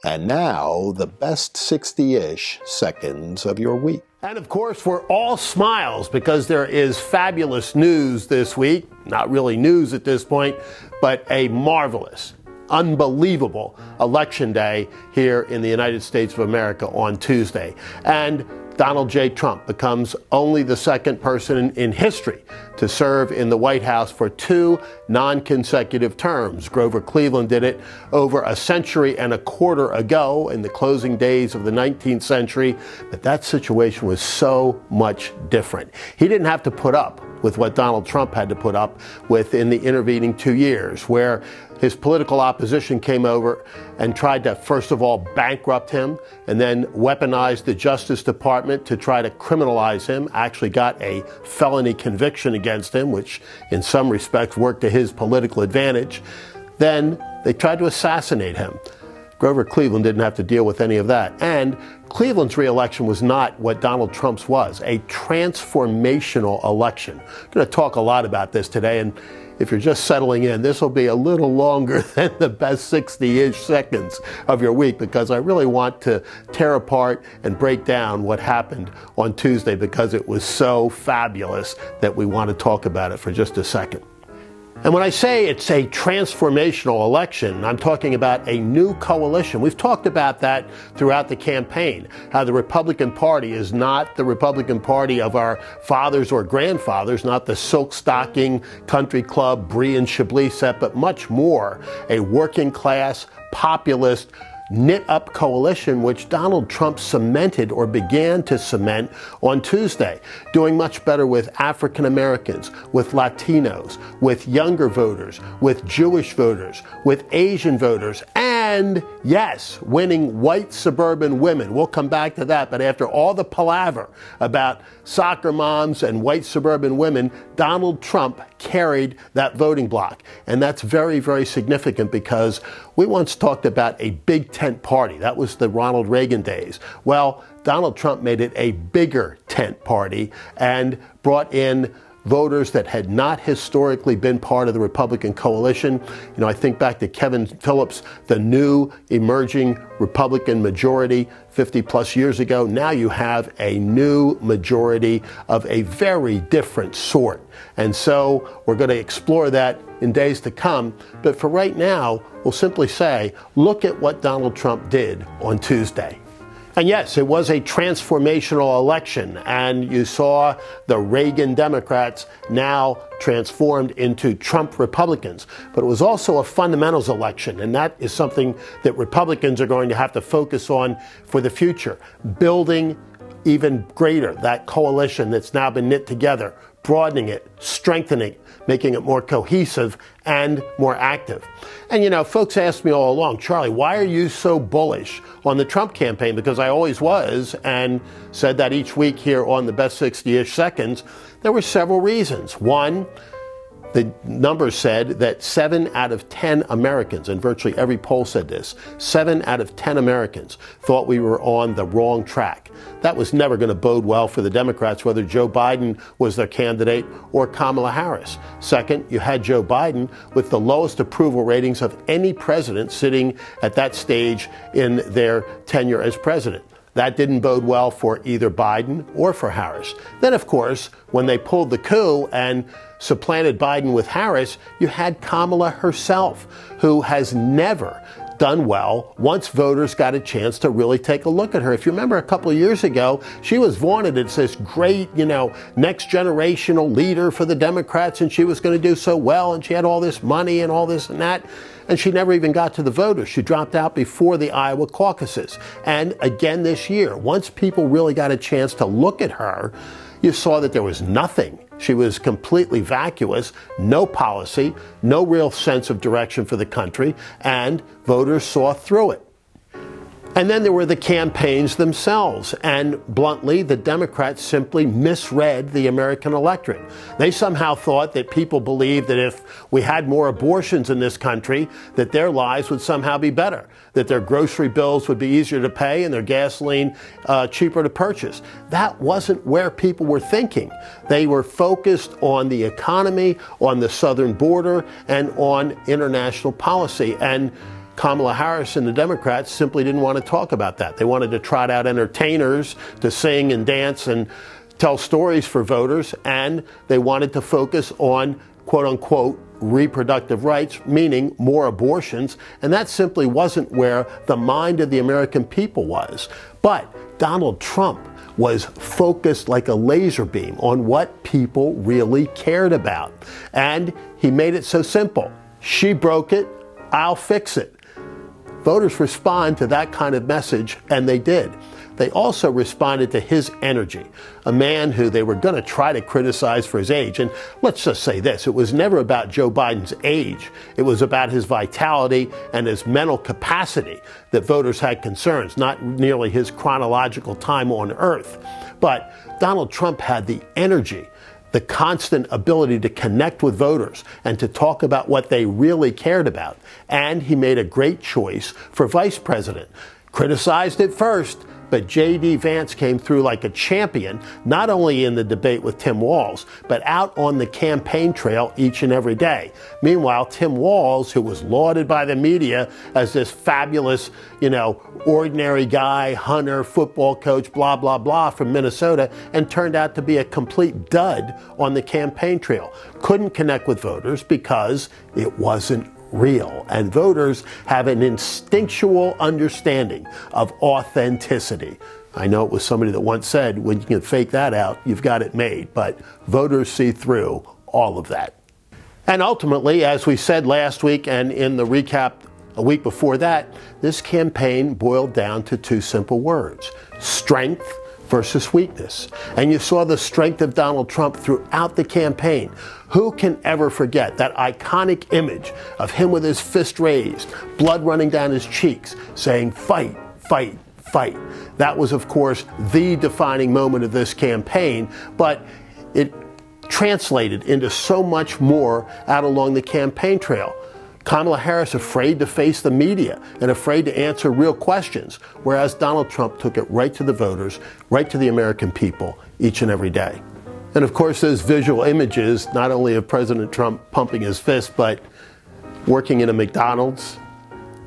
And now, the best 60-ish seconds of your week. And of course, we're all smiles because there is fabulous news this week. Not really news at this point, but a marvelous, unbelievable election day here in the United States of America on Tuesday. And Donald J. Trump becomes only the second person in history to serve in the White House for 2 non-consecutive terms. Grover Cleveland did it over a century and a quarter ago in the closing days of the 19th century, but that situation was so much different. He didn't have to put up with what Donald Trump had to put up with in the intervening 2 years, where his political opposition came over and tried to, first of all, bankrupt him and then weaponize the Justice Department to try to criminalize him, actually got a felony conviction against him, which in some respects worked to his political advantage. Then they tried to assassinate him. Grover Cleveland didn't have to deal with any of that. And Cleveland's re-election was not what Donald Trump's was, a transformational election. I'm going to talk a lot about this today, and if you're just settling in, this will be a little longer than the best 60-ish seconds of your week because I really want to tear apart and break down what happened on Tuesday because it was so fabulous that we want to talk about it for just a second. And when I say it's a transformational election, I'm talking about a new coalition. We've talked about that throughout the campaign, how the Republican Party is not the Republican Party of our fathers or grandfathers, not the silk stocking country club Brie and Chablis set, but much more a working class, populist, knit-up coalition which Donald Trump cemented or began to cement on Tuesday, doing much better with African Americans, with Latinos, with younger voters, with Jewish voters, with Asian voters, and, yes, winning white suburban women. We'll come back to that, but after all the palaver about soccer moms and white suburban women, Donald Trump carried that voting bloc. And that's very, very significant because we once talked about a big tent party. That was the Ronald Reagan days. Well, Donald Trump made it a bigger tent party and brought in voters that had not historically been part of the Republican coalition. You know, I think back to Kevin Phillips, the new emerging Republican majority 50 plus years ago. Now you have a new majority of a very different sort. And so we're going to explore that in days to come. But for right now, we'll simply say, look at what Donald Trump did on Tuesday. And yes, it was a transformational election, and you saw the Reagan Democrats now transformed into Trump Republicans. But it was also a fundamentals election, and that is something that Republicans are going to have to focus on for the future, building even greater that coalition that's now been knit together, broadening it, strengthening it, making it more cohesive and more active. And, you know, folks asked me all along, Charlie, why are you so bullish on the Trump campaign? Because I always was, and said that each week here on the best 60-ish seconds. There were several reasons. One, the numbers said that 7 out of 10 Americans, and virtually every poll said this, 7 out of 10 Americans thought we were on the wrong track. That was never going to bode well for the Democrats, whether Joe Biden was their candidate or Kamala Harris. Second, you had Joe Biden with the lowest approval ratings of any president sitting at that stage in their tenure as president. That didn't bode well for either Biden or for Harris. Then, of course, when they pulled the coup and supplanted Biden with Harris, you had Kamala herself, who has never done well once voters got a chance to really take a look at her. If you remember a couple of years ago, she was vaunted as this great, next generational leader for the Democrats, and she was going to do so well, and she had all this money and all this and that, and she never even got to the voters. She dropped out before the Iowa caucuses. And again this year, once people really got a chance to look at her, you saw that there was nothing. She was completely vacuous, no policy, no real sense of direction for the country, and voters saw through it. And then there were the campaigns themselves, and bluntly, the Democrats simply misread the American electorate. They somehow thought that people believed that if we had more abortions in this country, that their lives would somehow be better, that their grocery bills would be easier to pay and their gasoline cheaper to purchase. That wasn't where people were thinking. They were focused on the economy, on the southern border, and on international policy. And Kamala Harris and the Democrats simply didn't want to talk about that. They wanted to trot out entertainers to sing and dance and tell stories for voters, and they wanted to focus on, quote unquote, reproductive rights, meaning more abortions, and that simply wasn't where the mind of the American people was. But Donald Trump was focused like a laser beam on what people really cared about. And he made it so simple. She broke it, I'll fix it. Voters respond to that kind of message, and they did. They also responded to his energy, a man who they were going to try to criticize for his age. And let's just say this, it was never about Joe Biden's age. It was about his vitality and his mental capacity that voters had concerns, not nearly his chronological time on earth. But Donald Trump had the energy, the constant ability to connect with voters and to talk about what they really cared about. And he made a great choice for vice president. Criticized it first, but J.D. Vance came through like a champion, not only in the debate with Tim Walz, but out on the campaign trail each and every day. Meanwhile, Tim Walz, who was lauded by the media as this fabulous, ordinary guy, hunter, football coach, blah, blah, blah, from Minnesota, and turned out to be a complete dud on the campaign trail. Couldn't connect with voters because it wasn't real. And voters have an instinctual understanding of authenticity. I know it was somebody that once said, when you can fake that out, you've got it made. But voters see through all of that. And ultimately, as we said last week and in the recap a week before that, this campaign boiled down to two simple words: strength versus weakness. And you saw the strength of Donald Trump throughout the campaign. Who can ever forget that iconic image of him with his fist raised, blood running down his cheeks, saying, "Fight, fight, fight." That was, of course, the defining moment of this campaign, but it translated into so much more out along the campaign trail. Kamala Harris afraid to face the media and afraid to answer real questions, whereas Donald Trump took it right to the voters, right to the American people each and every day. And of course, those visual images, not only of President Trump pumping his fist, but working in a McDonald's,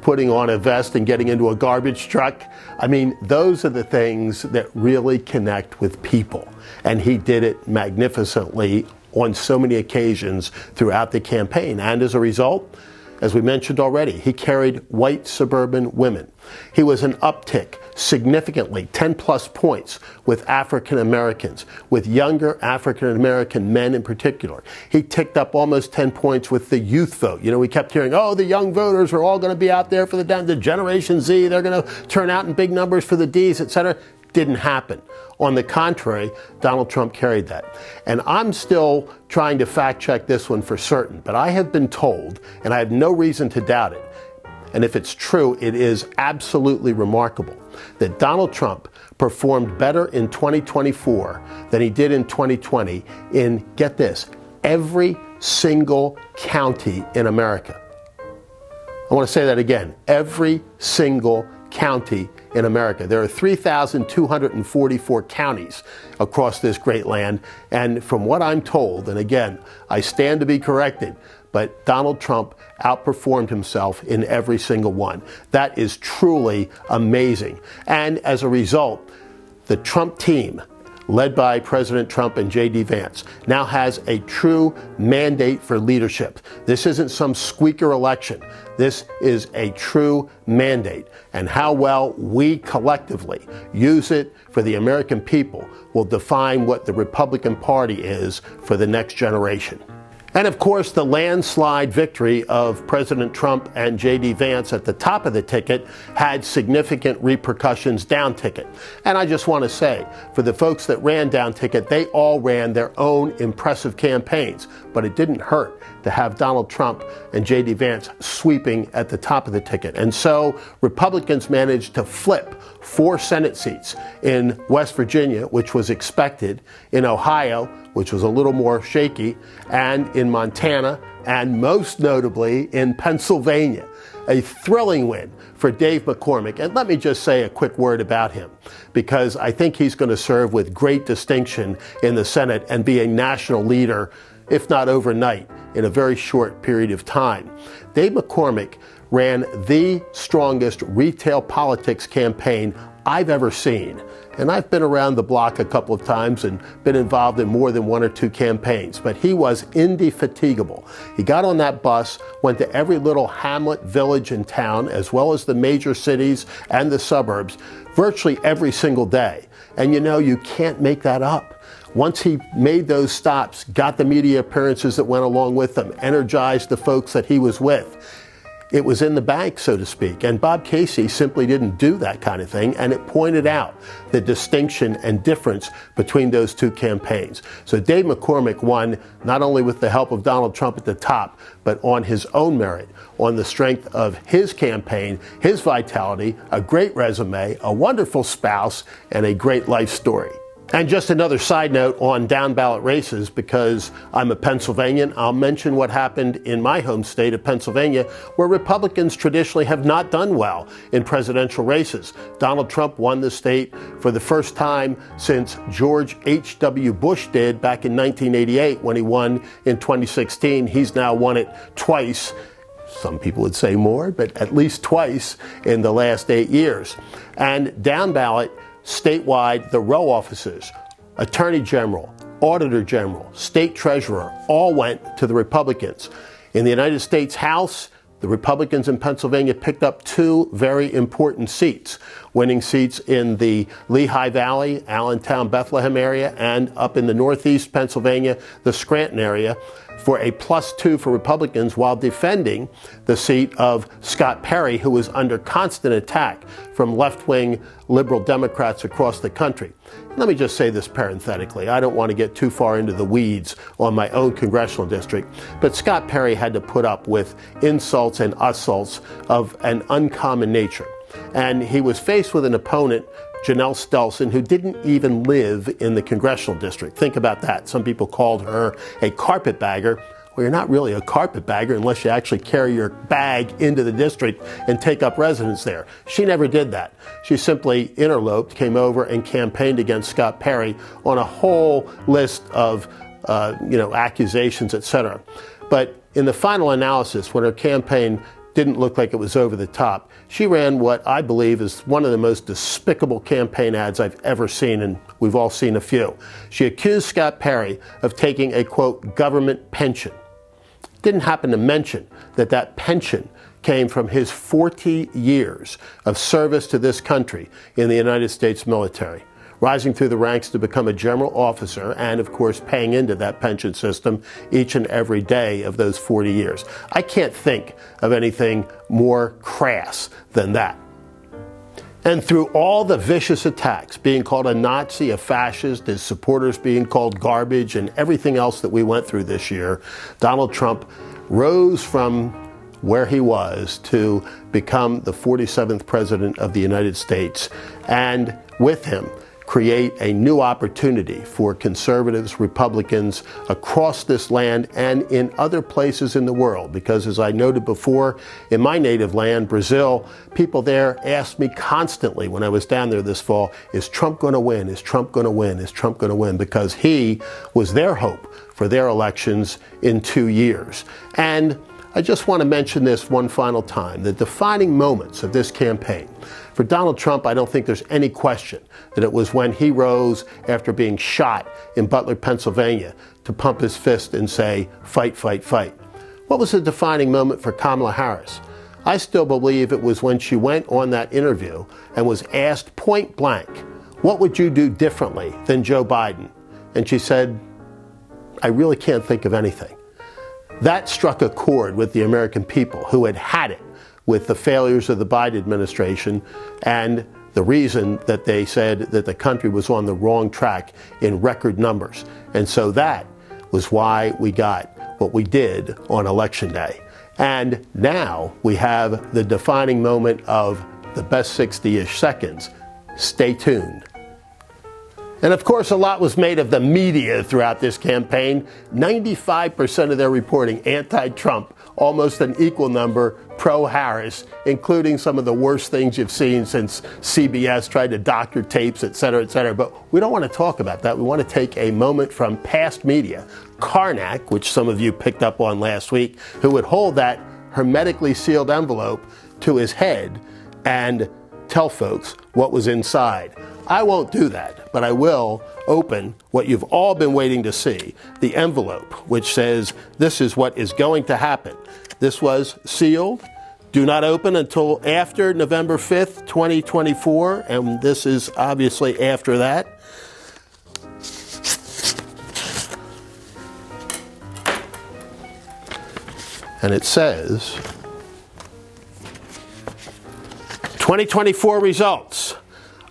putting on a vest and getting into a garbage truck. I mean, those are the things that really connect with people. And he did it magnificently on so many occasions throughout the campaign. And as a result, as we mentioned already, he carried white suburban women. He was an uptick significantly, 10 plus points with African Americans, with younger African American men in particular. He ticked up almost 10 points with the youth vote. We kept hearing, the young voters are all going to be out there for the Generation Z. They're going to turn out in big numbers for the Ds, etc. Didn't happen. On the contrary, Donald Trump carried that. And I'm still trying to fact check this one for certain, but I have been told, and I have no reason to doubt it, and if it's true, it is absolutely remarkable, that Donald Trump performed better in 2024 than he did in 2020 in, get this, every single county in America. I want to say that again, every single county in America. There are 3,244 counties across this great land, and from what I'm told, and again, I stand to be corrected, but Donald Trump outperformed himself in every single one. That is truly amazing. And as a result, the Trump team, led by President Trump and J.D. Vance, now has a true mandate for leadership. This isn't some squeaker election. This is a true mandate. And how well we collectively use it for the American people will define what the Republican Party is for the next generation. And of course, the landslide victory of President Trump and J.D. Vance at the top of the ticket had significant repercussions down ticket. And I just want to say, for the folks that ran down ticket, they all ran their own impressive campaigns. But it didn't hurt to have Donald Trump and J.D. Vance sweeping at the top of the ticket. And so Republicans managed to flip 4 Senate seats in West Virginia, which was expected, in Ohio, which was a little more shaky, and in Montana, and most notably in Pennsylvania. A thrilling win for Dave McCormick. And let me just say a quick word about him, because I think he's going to serve with great distinction in the Senate and be a national leader, if not overnight, in a very short period of time. Dave McCormick ran the strongest retail politics campaign I've ever seen. And I've been around the block a couple of times and been involved in more than one or two campaigns, but he was indefatigable. He got on that bus, went to every little hamlet, village, and town, as well as the major cities and the suburbs, virtually every single day. And you know, you can't make that up. Once he made those stops, got the media appearances that went along with them, energized the folks that he was with, it was in the bank, so to speak. And Bob Casey simply didn't do that kind of thing, and it pointed out the distinction and difference between those two campaigns. So Dave McCormick won not only with the help of Donald Trump at the top, but on his own merit, on the strength of his campaign, his vitality, a great resume, a wonderful spouse, and a great life story. And just another side note on down-ballot races, because I'm a Pennsylvanian, I'll mention what happened in my home state of Pennsylvania, where Republicans traditionally have not done well in presidential races. Donald Trump won the state for the first time since George H.W. Bush did back in 1988 when he won in 2016. He's now won it twice. Some people would say more, but at least twice in the last 8 years. And down-ballot, statewide, the row offices, attorney general, auditor general, state treasurer, all went to the Republicans. In the United States House, the Republicans in Pennsylvania picked up two very important seats, winning seats in the Lehigh Valley, Allentown, Bethlehem area, and up in the Northeast Pennsylvania, the Scranton area, for a +2 for Republicans, while defending the seat of Scott Perry, who was under constant attack from left-wing liberal Democrats across the country. Let me just say this parenthetically. I don't want to get too far into the weeds on my own congressional district, but Scott Perry had to put up with insults and assaults of an uncommon nature. And he was faced with an opponent, Janelle Stelson, who didn't even live in the congressional district. Think about that. Some people called her a carpetbagger. Well, you're not really a carpetbagger unless you actually carry your bag into the district and take up residence there. She never did that. She simply interloped, came over and campaigned against Scott Perry on a whole list of accusations, etc. But in the final analysis, when her campaign didn't look like it was over the top, she ran what I believe is one of the most despicable campaign ads I've ever seen, and we've all seen a few. She accused Scott Perry of taking a, quote, government pension. Didn't happen to mention that that pension came from his 40 years of service to this country in the United States military, rising through the ranks to become a general officer and, of course, paying into that pension system each and every day of those 40 years. I can't think of anything more crass than that. And through all the vicious attacks, being called a Nazi, a fascist, his supporters being called garbage, and everything else that we went through this year, Donald Trump rose from where he was to become the 47th president of the United States, and with him, create a new opportunity for conservatives, Republicans across this land and in other places in the world. Because as I noted before, in my native land, Brazil, people there asked me constantly when I was down there this fall, is Trump going to win? Is Trump going to win? Is Trump going to win? Because he was their hope for their elections in 2 years. And I just want to mention this one final time. The defining moments of this campaign. For Donald Trump, I don't think there's any question that it was when he rose after being shot in Butler, Pennsylvania, to pump his fist and say, fight, fight, fight. What was the defining moment for Kamala Harris? I still believe it was when she went on that interview and was asked point blank, what would you do differently than Joe Biden? And she said, I really can't think of anything. That struck a chord with the American people who had it with the failures of the Biden administration and the reason that they said that the country was on the wrong track in record numbers. And so that was why we got what we did on Election Day. And now we have the defining moment of the best 60-ish seconds. Stay tuned. And of course, a lot was made of the media throughout this campaign. 95% of their reporting anti-Trump, almost an equal number pro-Harris, including some of the worst things you've seen since CBS tried to doctor tapes, et cetera, et cetera. But we don't want to talk about that. We want to take a moment from past media. Karnak, which some of you picked up on last week, who would hold that hermetically sealed envelope to his head and tell folks what was inside. I won't do that, but I will open what you've all been waiting to see, the envelope, which says this is what is going to happen. This was sealed. Do not open until after November 5th, 2024, and this is obviously after that. And it says 2024 results.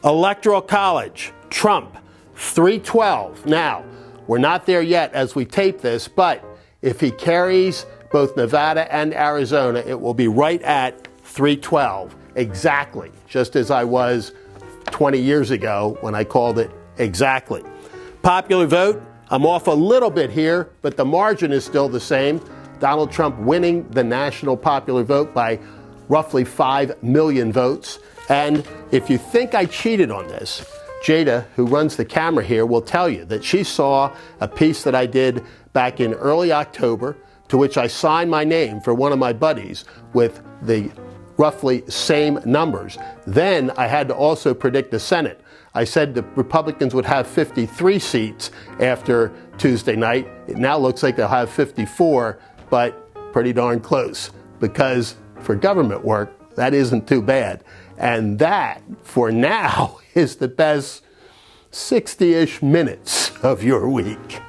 Electoral College, Trump, 312. Now, we're not there yet as we tape this, but if he carries both Nevada and Arizona, it will be right at 312, exactly, just as I was 20 years ago when I called it exactly. Popular vote, I'm off a little bit here, but the margin is still the same. Donald Trump winning the national popular vote by roughly 5 million votes. And if you think I cheated on this, Jada, who runs the camera here, will tell you that she saw a piece that I did back in early October, to which I signed my name for one of my buddies with the roughly same numbers. Then I had to also predict the Senate. I said the Republicans would have 53 seats after Tuesday night. It now looks like they'll have 54, but pretty darn close, because for government work, that isn't too bad. And that, for now, is the best 60-ish minutes of your week.